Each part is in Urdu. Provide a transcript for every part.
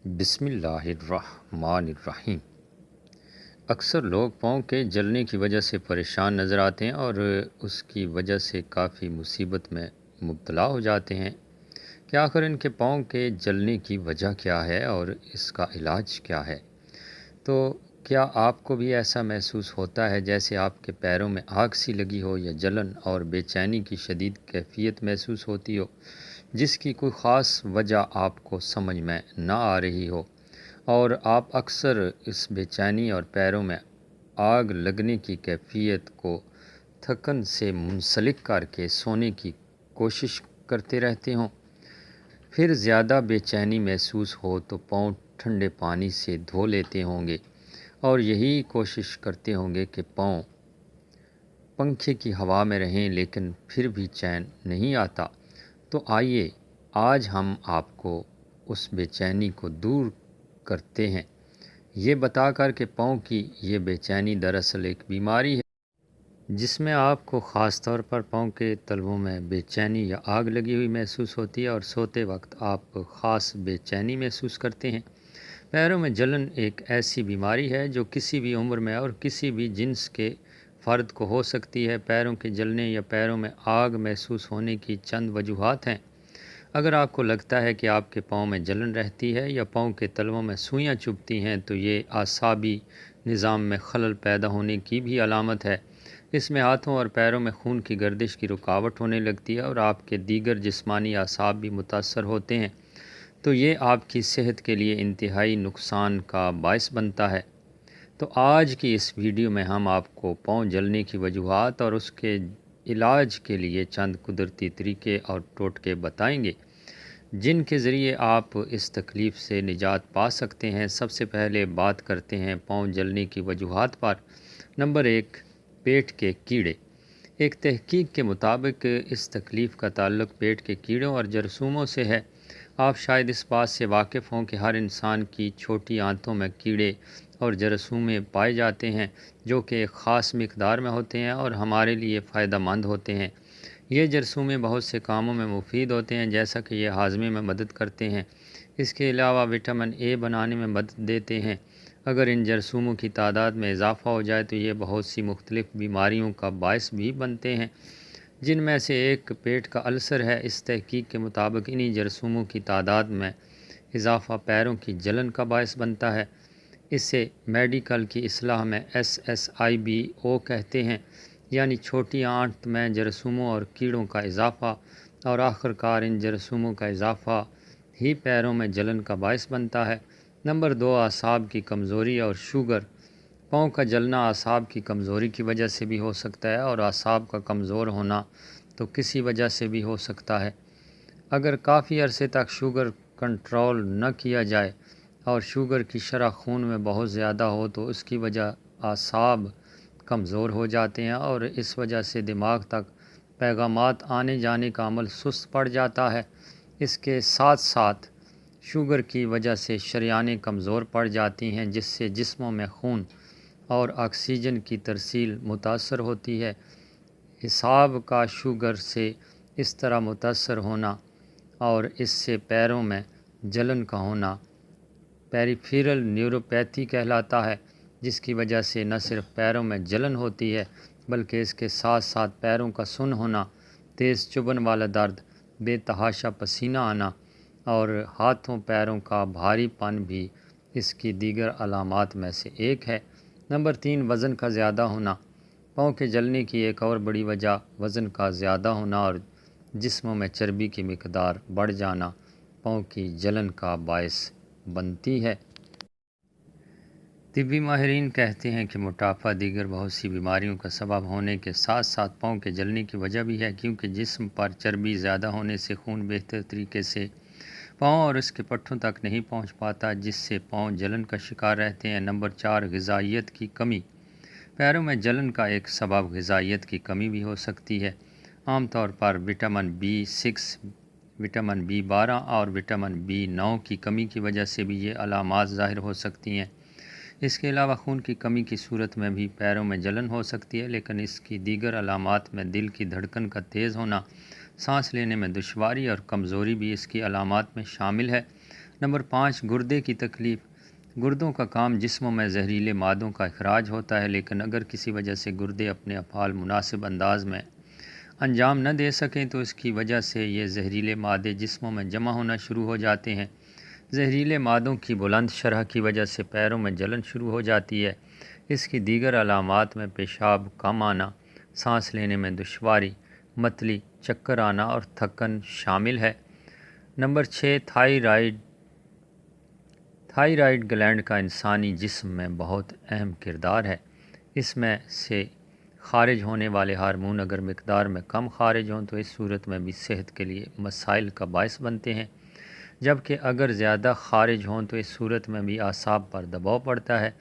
بسم اللہ الرحمن الرحیم۔ اکثر لوگ پاؤں کے جلنے کی وجہ سے پریشان نظر آتے ہیں اور اس کی وجہ سے کافی مصیبت میں مبتلا ہو جاتے ہیں کہ آخر ان کے پاؤں کے جلنے کی وجہ کیا ہے اور اس کا علاج کیا ہے۔ تو کیا آپ کو بھی ایسا محسوس ہوتا ہے جیسے آپ کے پیروں میں آگ سی لگی ہو یا جلن اور بے چینی کی شدید کیفیت محسوس ہوتی ہو جس کی کوئی خاص وجہ آپ کو سمجھ میں نہ آ رہی ہو، اور آپ اکثر اس بے چینی اور پیروں میں آگ لگنے کی کیفیت کو تھکن سے منسلک کر کے سونے کی کوشش کرتے رہتے ہوں؟ پھر زیادہ بے چینی محسوس ہو تو پاؤں ٹھنڈے پانی سے دھو لیتے ہوں گے اور یہی کوشش کرتے ہوں گے کہ پاؤں پنکھے کی ہوا میں رہیں، لیکن پھر بھی چین نہیں آتا۔ تو آئیے آج ہم آپ کو اس بے چینی کو دور کرتے ہیں، یہ بتا کر کہ پاؤں کی یہ بے چینی دراصل ایک بیماری ہے جس میں آپ کو خاص طور پر پاؤں کے تلووں میں بے چینی یا آگ لگی ہوئی محسوس ہوتی ہے اور سوتے وقت آپ خاص بے چینی محسوس کرتے ہیں۔ پیروں میں جلن ایک ایسی بیماری ہے جو کسی بھی عمر میں اور کسی بھی جنس کے فرد کو ہو سکتی ہے۔ پیروں کے جلنے یا پیروں میں آگ محسوس ہونے کی چند وجوہات ہیں۔ اگر آپ کو لگتا ہے کہ آپ کے پاؤں میں جلن رہتی ہے یا پاؤں کے تلووں میں سوئیاں چبھتی ہیں تو یہ اعصابی نظام میں خلل پیدا ہونے کی بھی علامت ہے۔ اس میں ہاتھوں اور پیروں میں خون کی گردش کی رکاوٹ ہونے لگتی ہے اور آپ کے دیگر جسمانی اعصاب بھی متاثر ہوتے ہیں، تو یہ آپ کی صحت کے لیے انتہائی نقصان کا باعث بنتا ہے۔ تو آج کی اس ویڈیو میں ہم آپ کو پاؤں جلنے کی وجوہات اور اس کے علاج کے لیے چند قدرتی طریقے اور ٹوٹکے بتائیں گے جن کے ذریعے آپ اس تکلیف سے نجات پا سکتے ہیں۔ سب سے پہلے بات کرتے ہیں پاؤں جلنے کی وجوہات پر۔ نمبر 1، پیٹ کے کیڑے۔ ایک تحقیق کے مطابق اس تکلیف کا تعلق پیٹ کے کیڑوں اور جراثیموں سے ہے۔ آپ شاید اس بات سے واقف ہوں کہ ہر انسان کی چھوٹی آنتوں میں کیڑے اور جراثیم پائے جاتے ہیں جو کہ ایک خاص مقدار میں ہوتے ہیں اور ہمارے لیے فائدہ مند ہوتے ہیں۔ یہ جراثیم بہت سے کاموں میں مفید ہوتے ہیں، جیسا کہ یہ ہاضمے میں مدد کرتے ہیں۔ اس کے علاوہ وٹامن اے بنانے میں مدد دیتے ہیں۔ اگر ان جراثیموں کی تعداد میں اضافہ ہو جائے تو یہ بہت سی مختلف بیماریوں کا باعث بھی بنتے ہیں، جن میں سے ایک پیٹ کا السر ہے۔ اس تحقیق کے مطابق انہی جراثیموں کی تعداد میں اضافہ پیروں کی جلن کا باعث بنتا ہے۔ اسے میڈیکل کی اصطلاح میں SSIBO کہتے ہیں، یعنی چھوٹی آنت میں جراثیموں اور کیڑوں کا اضافہ، اور آخر کار ان جراثیموں کا اضافہ ہی پیروں میں جلن کا باعث بنتا ہے۔ نمبر 2، اعصاب کی کمزوری اور شوگر۔ پاؤں کا جلنا اعصاب کی کمزوری کی وجہ سے بھی ہو سکتا ہے، اور اعصاب کا کمزور ہونا تو کسی وجہ سے بھی ہو سکتا ہے۔ اگر کافی عرصے تک شوگر کنٹرول نہ کیا جائے اور شوگر کی شرح خون میں بہت زیادہ ہو تو اس کی وجہ اعصاب کمزور ہو جاتے ہیں اور اس وجہ سے دماغ تک پیغامات آنے جانے کا عمل سست پڑ جاتا ہے۔ اس کے ساتھ ساتھ شوگر کی وجہ سے شریانیں کمزور پڑ جاتی ہیں، جس سے جسموں میں خون اور آکسیجن کی ترسیل متاثر ہوتی ہے۔ اعصاب کا شوگر سے اس طرح متاثر ہونا اور اس سے پیروں میں جلن کا ہونا پیریفیرل نیوروپیتھی کہلاتا ہے، جس کی وجہ سے نہ صرف پیروں میں جلن ہوتی ہے بلکہ اس کے ساتھ ساتھ پیروں کا سن ہونا، تیز چبھن والا درد، بے تحاشا پسینہ آنا اور ہاتھوں پیروں کا بھاری پن بھی اس کی دیگر علامات میں سے ایک ہے۔ نمبر 3، وزن کا زیادہ ہونا۔ پاؤں کے جلنے کی ایک اور بڑی وجہ وزن کا زیادہ ہونا اور جسموں میں چربی کی مقدار بڑھ جانا پاؤں کی جلن کا باعث بنتی ہے۔ طبی ماہرین کہتے ہیں کہ موٹاپا دیگر بہت سی بیماریوں کا سبب ہونے کے ساتھ ساتھ پاؤں کے جلنے کی وجہ بھی ہے، کیونکہ جسم پر چربی زیادہ ہونے سے خون بہتر طریقے سے پاؤں اور اس کے پٹھوں تک نہیں پہنچ پاتا، جس سے پاؤں جلن کا شکار رہتے ہیں۔ نمبر 4، غذائیت کی کمی۔ پیروں میں جلن کا ایک سبب غذائیت کی کمی بھی ہو سکتی ہے۔ عام طور پر وٹامن B6، وٹامن B12 اور وٹامن B9 کی کمی کی وجہ سے بھی یہ علامات ظاہر ہو سکتی ہیں۔ اس کے علاوہ خون کی کمی کی صورت میں بھی پیروں میں جلن ہو سکتی ہے، لیکن اس کی دیگر علامات میں دل کی دھڑکن کا تیز ہونا، سانس لینے میں دشواری اور کمزوری بھی اس کی علامات میں شامل ہے۔ نمبر 5، گردے کی تکلیف۔ گردوں کا کام جسموں میں زہریلے مادوں کا اخراج ہوتا ہے، لیکن اگر کسی وجہ سے گردے اپنے افعال مناسب انداز میں انجام نہ دے سکیں تو اس کی وجہ سے یہ زہریلے مادے جسموں میں جمع ہونا شروع ہو جاتے ہیں۔ زہریلے مادوں کی بلند شرح کی وجہ سے پیروں میں جلن شروع ہو جاتی ہے۔ اس کی دیگر علامات میں پیشاب کم آنا، سانس لینے میں دشواری، متلی، چکر آنا اور تھکن شامل ہے۔ Number 6، thyroid. تھائرائیڈ گلینڈ کا انسانی جسم میں بہت اہم کردار ہے۔ اس میں سے خارج ہونے والے ہارمون اگر مقدار میں کم خارج ہوں تو اس صورت میں بھی صحت کے لیے مسائل کا باعث بنتے ہیں، جبکہ اگر زیادہ خارج ہوں تو اس صورت میں بھی اعصاب پر دباؤ پڑتا ہے،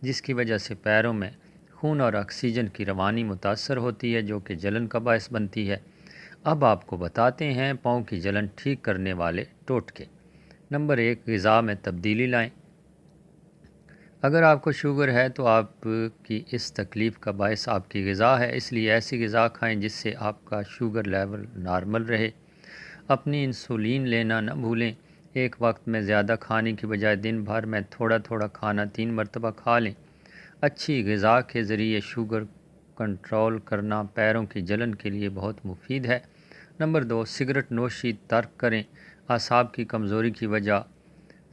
جس کی وجہ سے پیروں میں خون اور آکسیجن کی روانی متاثر ہوتی ہے، جو کہ جلن کا باعث بنتی ہے۔ اب آپ کو بتاتے ہیں پاؤں کی جلن ٹھیک کرنے والے ٹوٹکے۔ نمبر 1، غذا میں تبدیلی لائیں۔ اگر آپ کو شوگر ہے تو آپ کی اس تکلیف کا باعث آپ کی غذا ہے، اس لیے ایسی غذا کھائیں جس سے آپ کا شوگر لیول نارمل رہے۔ اپنی انسولین لینا نہ بھولیں۔ ایک وقت میں زیادہ کھانے کی بجائے دن بھر میں تھوڑا تھوڑا کھانا 3 مرتبہ کھا لیں۔ اچھی غذا کے ذریعے شوگر کنٹرول کرنا پیروں کی جلن کے لیے بہت مفید ہے۔ نمبر 2، سگریٹ نوشی ترک کریں۔ اعصاب کی کمزوری کی وجہ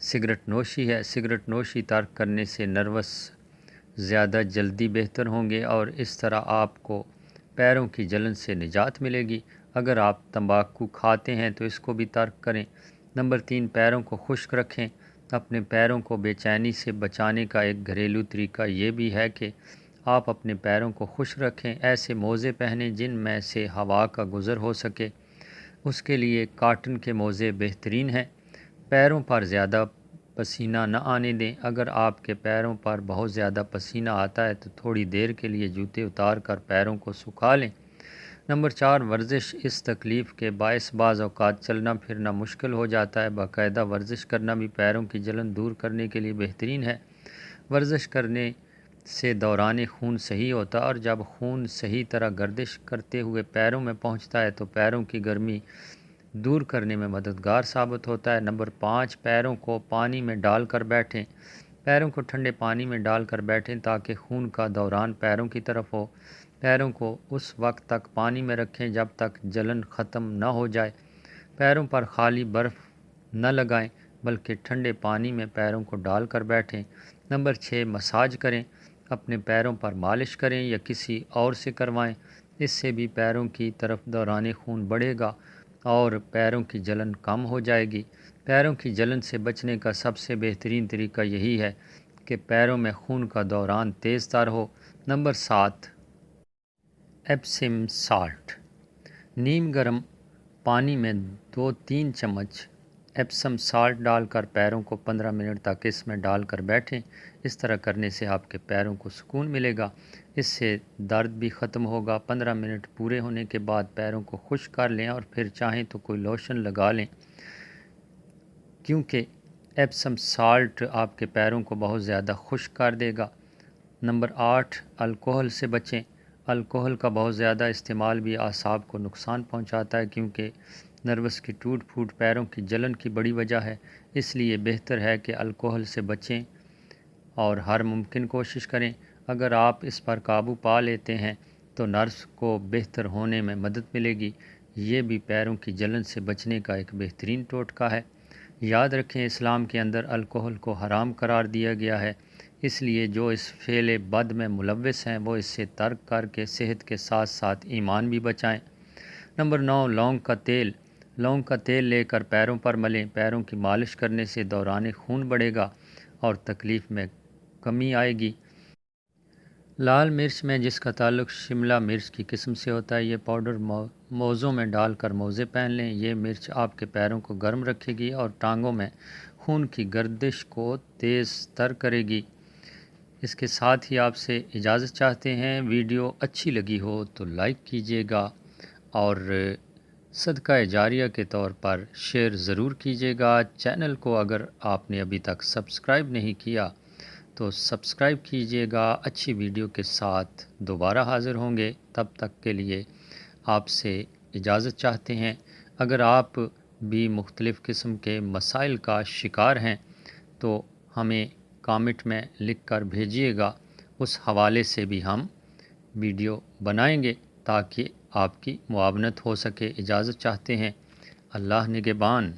سگریٹ نوشی ہے۔ سگریٹ نوشی ترک کرنے سے نروس زیادہ جلدی بہتر ہوں گے اور اس طرح آپ کو پیروں کی جلن سے نجات ملے گی۔ اگر آپ تمباکو کھاتے ہیں تو اس کو بھی ترک کریں۔ نمبر 3، پیروں کو خشک رکھیں۔ اپنے پیروں کو بے چینی سے بچانے کا ایک گھریلو طریقہ یہ بھی ہے کہ آپ اپنے پیروں کو خشک رکھیں۔ ایسے موزے پہنیں جن میں سے ہوا کا گزر ہو سکے۔ اس کے لیے کاٹن کے موزے بہترین ہیں۔ پیروں پر زیادہ پسینہ نہ آنے دیں۔ اگر آپ کے پیروں پر بہت زیادہ پسینہ آتا ہے تو تھوڑی دیر کے لیے جوتے اتار کر پیروں کو سکھا لیں۔ نمبر 4، ورزش۔ اس تکلیف کے باعث بعض اوقات چلنا پھرنا مشکل ہو جاتا ہے۔ باقاعدہ ورزش کرنا بھی پیروں کی جلن دور کرنے کے لیے بہترین ہے۔ ورزش کرنے سے دوران خون صحیح ہوتا ہے اور جب خون صحیح طرح گردش کرتے ہوئے پیروں میں پہنچتا ہے تو پیروں کی گرمی دور کرنے میں مددگار ثابت ہوتا ہے۔ نمبر 5، پیروں کو پانی میں ڈال کر بیٹھیں۔ پیروں کو ٹھنڈے پانی میں ڈال کر بیٹھیں تاکہ خون کا دوران پیروں کی طرف ہو۔ پیروں کو اس وقت تک پانی میں رکھیں جب تک جلن ختم نہ ہو جائے۔ پیروں پر خالی برف نہ لگائیں بلکہ ٹھنڈے پانی میں پیروں کو ڈال کر بیٹھیں۔ نمبر 6، مساج کریں۔ اپنے پیروں پر مالش کریں یا کسی اور سے کروائیں۔ اس سے بھی پیروں کی طرف دوران خون بڑھے گا اور پیروں کی جلن کم ہو جائے گی۔ پیروں کی جلن سے بچنے کا سب سے بہترین طریقہ یہی ہے کہ پیروں میں خون کا دوران تیز تر ہو۔ Number 7، ایپسم salt. نیم گرم پانی میں 2-3 چمچ ایپسم سالٹ ڈال کر پیروں کو 15 منٹ تک اس میں ڈال کر بیٹھیں۔ اس طرح کرنے سے آپ کے پیروں کو سکون ملے گا، اس سے درد بھی ختم ہوگا۔ 15 منٹ پورے ہونے کے بعد پیروں کو خشک کر لیں اور پھر چاہیں تو کوئی لوشن لگا لیں، کیونکہ ایپسم سالٹ آپ کے پیروں کو بہت زیادہ خشک کر دے گا۔ نمبر 8، الکوہل سے بچیں۔ الکوہل کا بہت زیادہ استعمال بھی اعصاب کو نقصان پہنچاتا ہے، کیونکہ نروس کی ٹوٹ پھوٹ پیروں کی جلن کی بڑی وجہ ہے۔ اس لیے بہتر ہے کہ الکوہل سے بچیں اور ہر ممکن کوشش کریں۔ اگر آپ اس پر قابو پا لیتے ہیں تو نروس کو بہتر ہونے میں مدد ملے گی۔ یہ بھی پیروں کی جلن سے بچنے کا ایک بہترین ٹوٹکا ہے۔ یاد رکھیں، اسلام کے اندر الکوہل کو حرام قرار دیا گیا ہے، اس لیے جو اس فعل بد میں ملوث ہیں وہ اس سے ترک کر کے صحت کے ساتھ ساتھ ایمان بھی بچائیں۔ نمبر 9، لونگ کا تیل۔ لونگ کا تیل لے کر پیروں پر ملیں۔ پیروں کی مالش کرنے سے دوران خون بڑھے گا اور تکلیف میں کمی آئے گی۔ لال مرچ میں جس کا تعلق شملہ مرچ کی قسم سے ہوتا ہے، یہ پاؤڈر موزوں میں ڈال کر موزے پہن لیں۔ یہ مرچ آپ کے پیروں کو گرم رکھے گی اور ٹانگوں میں خون کی گردش کو تیز تر کرے گی۔ اس کے ساتھ ہی آپ سے اجازت چاہتے ہیں۔ ویڈیو اچھی لگی ہو تو لائک کیجیے گا اور صدقہ جاریہ کے طور پر شیئر ضرور کیجیے گا۔ چینل کو اگر آپ نے ابھی تک سبسکرائب نہیں کیا تو سبسکرائب کیجیے گا۔ اچھی ویڈیو کے ساتھ دوبارہ حاضر ہوں گے، تب تک کے لیے آپ سے اجازت چاہتے ہیں۔ اگر آپ بھی مختلف قسم کے مسائل کا شکار ہیں تو ہمیں کامنٹ میں لکھ کر بھیجیے گا، اس حوالے سے بھی ہم ویڈیو بنائیں گے تاکہ آپ کی معاونت ہو سکے۔ اجازت چاہتے ہیں، اللہ نگہبان۔